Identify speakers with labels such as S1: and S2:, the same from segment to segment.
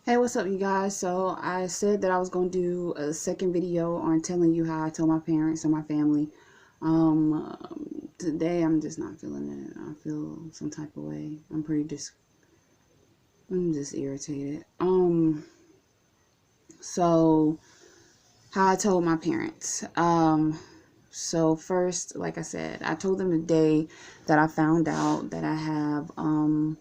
S1: Hey, what's up, you guys? So I said that I was going to do a second video on telling you how I told my parents and my family. Today I'm just not feeling it. I feel some type of way. I'm just irritated. So how I told my parents. So first, like I said, I told them the day that I found out that I have a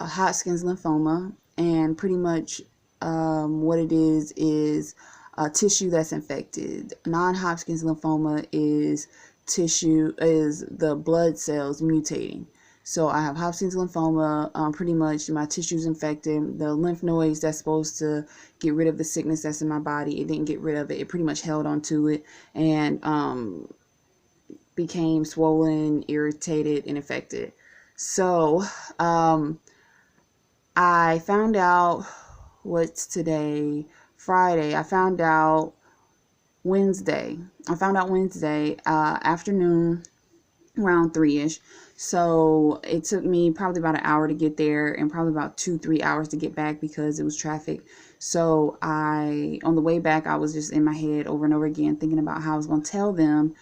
S1: Hodgkin's lymphoma, and pretty much what it is a tissue that's infected. Non-Hodgkin's lymphoma is the blood cells mutating. So I have Hodgkin's lymphoma. Pretty much my tissue's infected. The lymph nodes that's supposed to get rid of the sickness that's in my body, it didn't get rid of it. It pretty much held on to it and became swollen, irritated, and infected. So I found out, what's today? Friday. I found out Wednesday. Afternoon, around 3ish. So it took me probably about an hour to get there and probably about 2-3 hours to get back because it was traffic. So on the way back, I was just in my head over and over again thinking about how I was going to tell them.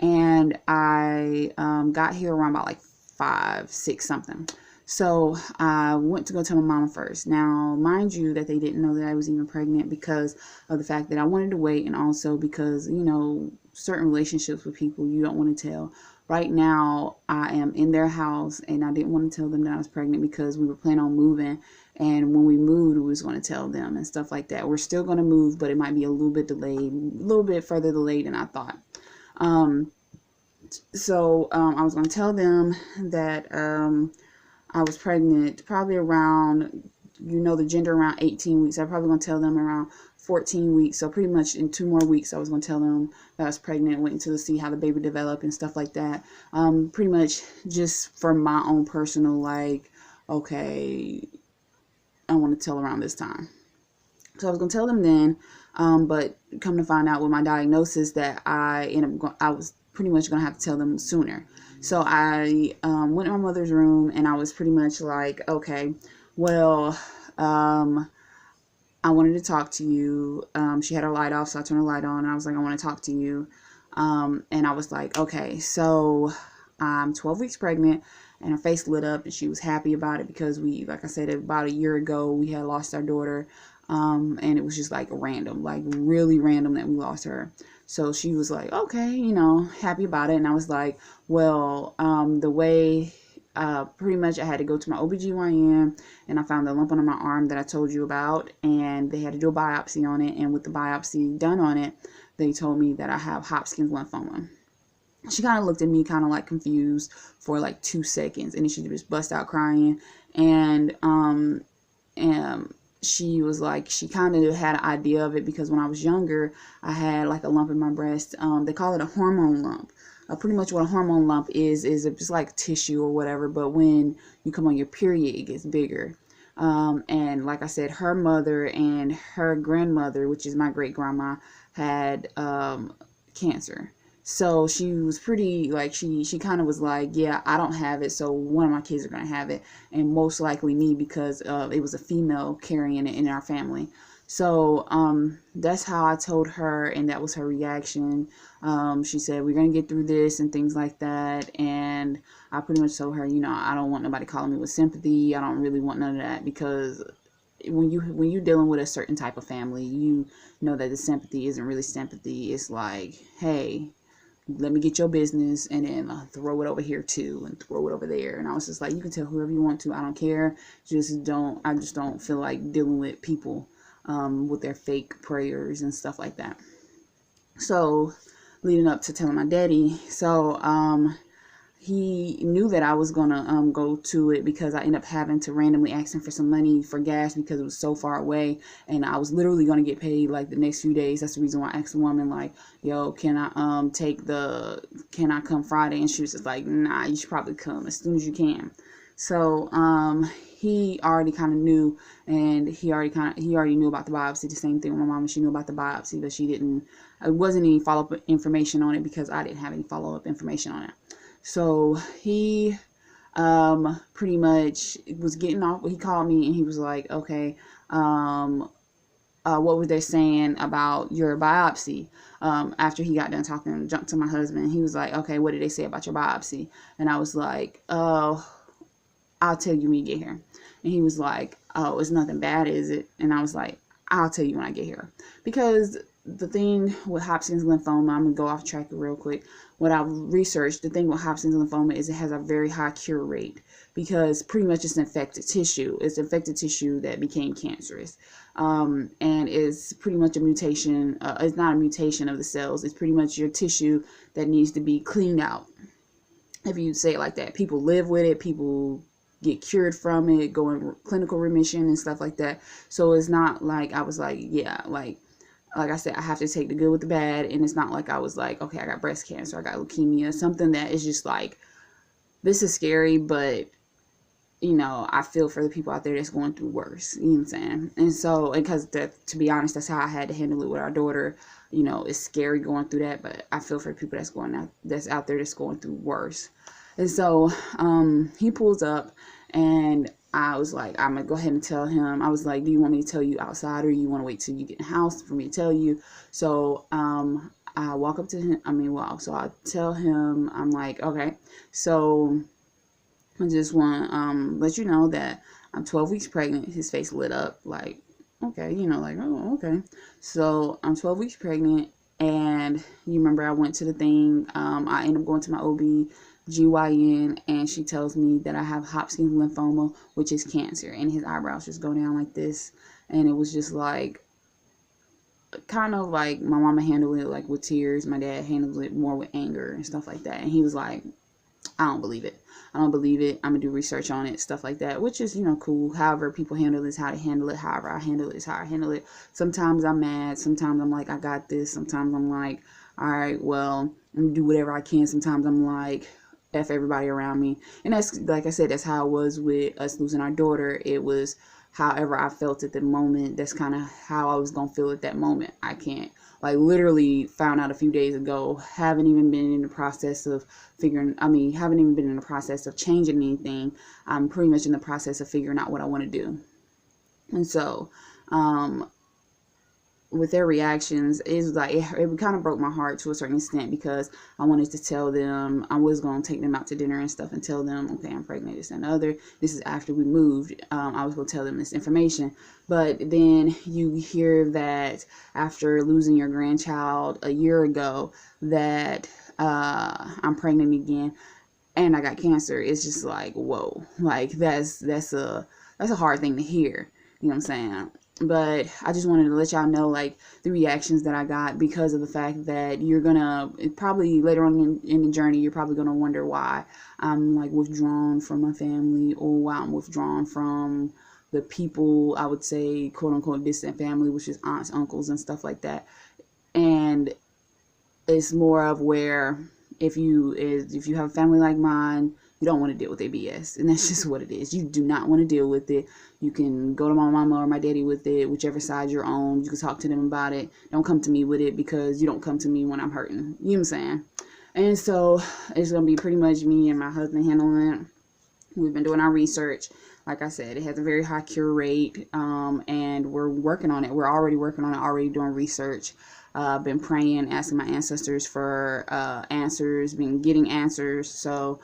S1: And I got here around about like 5, 6 something. So I went to go tell my mama first. Now, mind you, that they didn't know that I was even pregnant because of the fact that I wanted to wait, and also because, certain relationships with people you don't want to tell. Right now, I am in their house, and I didn't want to tell them that I was pregnant because we were planning on moving. And when we moved, we was going to tell them and stuff like that. We're still going to move, but it might be a little bit delayed, a little bit further delayed than I thought. I was going to tell them that I was pregnant probably around, the gender around 18 weeks. I'm probably going to tell them around 14 weeks. So pretty much in 2 more weeks, I was going to tell them that I was pregnant, waiting to see how the baby developed and stuff like that. Pretty much just for my own personal, like, okay, I want to tell around this time. So I was going to tell them then, but come to find out with my diagnosis that I was pretty much going to have to tell them sooner. So I went to my mother's room and I was pretty much like, okay, well, I wanted to talk to you. She had her light off, so I turned her light on and I was like, I want to talk to you. And I was like, okay, so I'm 12 weeks pregnant. And her face lit up and she was happy about it because like I said, about a year ago, we had lost our daughter. And it was just like random, like really random that we lost her. So she was like, okay, happy about it. And I was like, well, the way, pretty much I had to go to my OBGYN and I found the lump on my arm that I told you about, and they had to do a biopsy on it. And with the biopsy done on it, they told me that I have Hodgkin's lymphoma. She kind of looked at me kind of like confused for like 2 seconds, and then she just bust out crying. And she was like, she kind of had an idea of it because when I was younger, I had like a lump in my breast. They call it a hormone lump. Pretty much what a hormone lump is just like tissue or whatever, but when you come on your period, it gets bigger. And like I said, her mother and her grandmother, which is my great grandma, had cancer. So she was pretty, like, she kind of was like, yeah, I don't have it, so one of my kids are going to have it, and most likely me because it was a female carrying it in our family. So that's how I told her, and that was her reaction. She said, we're going to get through this and things like that, and I pretty much told her, I don't want nobody calling me with sympathy. I don't really want none of that because when you're dealing with a certain type of family, you know that the sympathy isn't really sympathy. It's like, hey, let me get your business and then throw it over here too and throw it over there. And I was just like, you can tell whoever you want to, I don't care. I just don't feel like dealing with people with their fake prayers and stuff like that. So leading up to telling my daddy, so he knew that I was gonna go to it because I ended up having to randomly ask him for some money for gas because it was so far away, and I was literally gonna get paid like the next few days. That's the reason why I asked the woman, like, yo, can I come Friday? And she was just like, nah, you should probably come as soon as you can. So he already kind of knew, and he already knew about the biopsy. The same thing with my mom. She knew about the biopsy, but it wasn't any follow-up information on it because I didn't have any follow-up information on it. So he pretty much was getting off. He called me and he was like, okay, what were they saying about your biopsy? After he got done talking to my husband, he was like, okay, what did they say about your biopsy? And I was like, oh, I'll tell you when you get here. And he was like, oh, it's nothing bad, is it? And I was like, I'll tell you when I get here. Because the thing with Hodgkin's lymphoma, I'm going to go off track real quick. What I've researched, the thing with Hodgkin's lymphoma is it has a very high cure rate because pretty much it's infected tissue. It's infected tissue that became cancerous. And it's pretty much a mutation. It's not a mutation of the cells. It's pretty much your tissue that needs to be cleaned out. If you say it like that, people live with it. People get cured from it, go in clinical remission and stuff like that. So it's not like I was like, yeah, like I said, I have to take the good with the bad. And it's not like I was like, okay, I got breast cancer, I got leukemia, something that is just like, this is scary, but you know, I feel for the people out there that's going through worse, you know what I'm saying? And so, because to be honest, that's how I had to handle it with our daughter. You know, it's scary going through that, but I feel for the people that's out there that's going through worse. And so, he pulls up and I was like, I'm going to go ahead and tell him. I was like, do you want me to tell you outside or you want to wait till you get in the house for me to tell you? So, I walk up to him. So I tell him, I'm like, okay, so I just want to let you know that I'm 12 weeks pregnant. His face lit up like, okay, you know, like, oh, okay. So I'm 12 weeks pregnant. And you remember I went to the thing. I ended up going to my OB-GYN and she tells me that I have Hodgkin's lymphoma, which is cancer. And his eyebrows just go down like this. And it was just like, kind of like my mama handled it like with tears. My dad handled it more with anger and stuff like that. And he was like, I don't believe it. I don't believe it. I'm going to do research on it, stuff like that, which is, you know, cool. However people handle it is how they handle it. However I handle it is how I handle it. Sometimes I'm mad. Sometimes I'm like, I got this. Sometimes I'm like, all right, well, I'm going to do whatever I can. Sometimes I'm like, F everybody around me. And that's, like I said, that's how it was with us losing our daughter. It was however I felt at the moment. That's kind of how I was going to feel at that moment. I can't, like, literally found out a few days ago, haven't even been in the process of haven't even been in the process of changing anything. I'm pretty much in the process of figuring out what I want to do. And so, with their reactions, it's like it kind of broke my heart to a certain extent because I wanted to tell them, I was going to take them out to dinner and stuff and tell them, okay, I'm pregnant, this and the other. This is after we moved. I was going to tell them this information. But then you hear that after losing your grandchild a year ago that I'm pregnant again and I got cancer. It's just like, whoa, like that's a hard thing to hear. You know what I'm saying? But I just wanted to let y'all know, like, the reactions that I got because of the fact that you're gonna probably later on in the journey, you're probably gonna wonder why I'm like withdrawn from my family or why I'm withdrawn from the people, I would say, quote unquote, distant family, which is aunts, uncles, and stuff like that. And it's more of where if you have a family like mine, you don't want to deal with their BS. And that's just what it is. You do not want to deal with it. You can go to my mama or my daddy with it, whichever side you're on. You can talk to them about it. Don't come to me with it because you don't come to me when I'm hurting. You know what I'm saying? And so it's going to be pretty much me and my husband handling it. We've been doing our research. Like I said, it has a very high cure rate, and we're working on it. We're already working on it, already doing research. Been praying, asking my ancestors for answers, been getting answers. So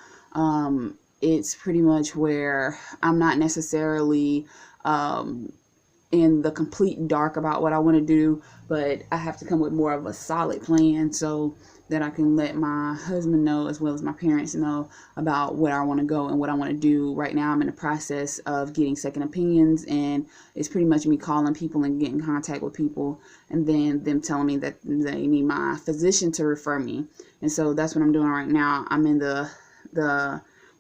S1: it's pretty much where I'm not necessarily in the complete dark about what I want to do, but I have to come with more of a solid plan so that I can let my husband know as well as my parents know about where I want to go and what I want to do. Right now I'm in the process of getting second opinions, and it's pretty much me calling people and getting in contact with people and then them telling me that they need my physician to refer me. And so that's what I'm doing right now. I'm in the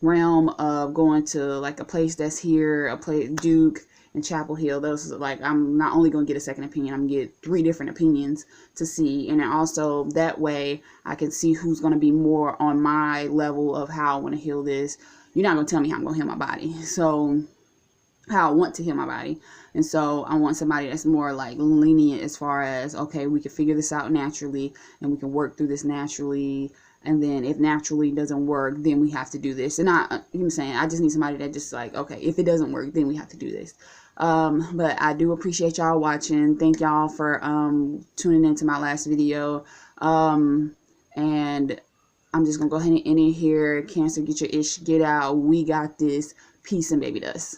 S1: realm of going to like a place that's here, a place, Duke and Chapel Hill. Those, like, I'm not only going to get a second opinion, I'm going to get 3 different opinions to see. And then also that way I can see who's going to be more on my level of how I want to heal this. You're not going to tell me how I'm going to heal my body. So how I want to heal my body. And so I want somebody that's more like lenient as far as, okay, we can figure this out naturally and we can work through this naturally. And then if naturally doesn't work, then we have to do this. And I, you know what I'm saying, I just need somebody that just like, okay, if it doesn't work, then we have to do this. But I do appreciate y'all watching. Thank y'all for tuning into my last video. And I'm just gonna go ahead and end it here. Cancer, get your ish, get out. We got this. Peace and baby dust.